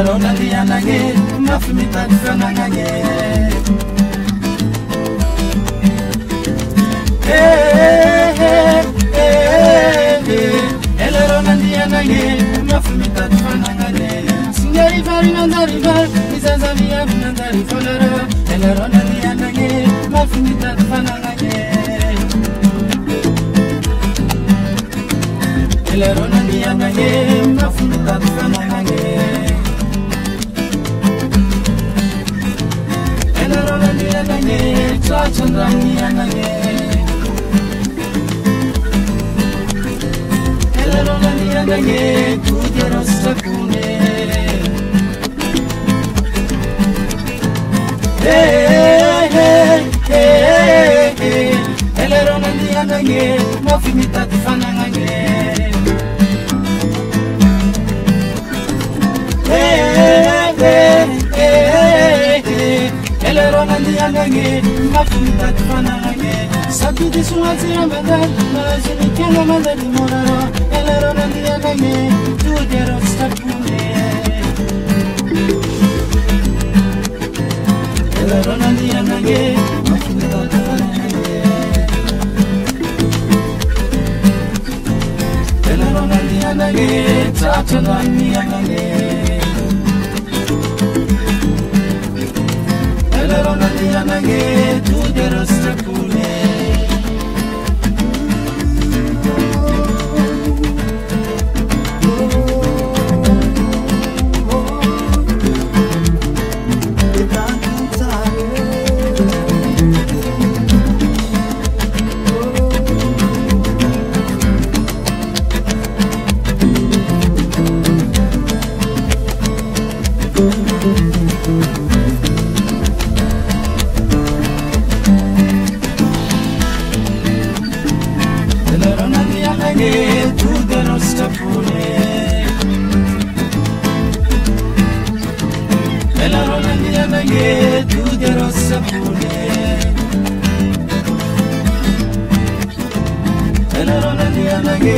Elarona lianage mafimita fanange Elarona lianage mafimita fanange Singari vari nandari var izazavia nandari folero Elarona lianage mafimita fanange Elarona lianage mafimita fanange Elarona lianage chachandani lianage Elarona lianage tudero sakune Elarona lianage mafimita fanange Elarona lianage mafimita fanange Sabidi suati amanda Malajini kena mandali moraro Elarona lianage tudero sakune Elarona lianage mafimita fanange Elarona lianage tachandani lianage Elarona lianage tudero sakune Elarona lianage tudero sakune Elarona lianage tudero sakune Elarona lianage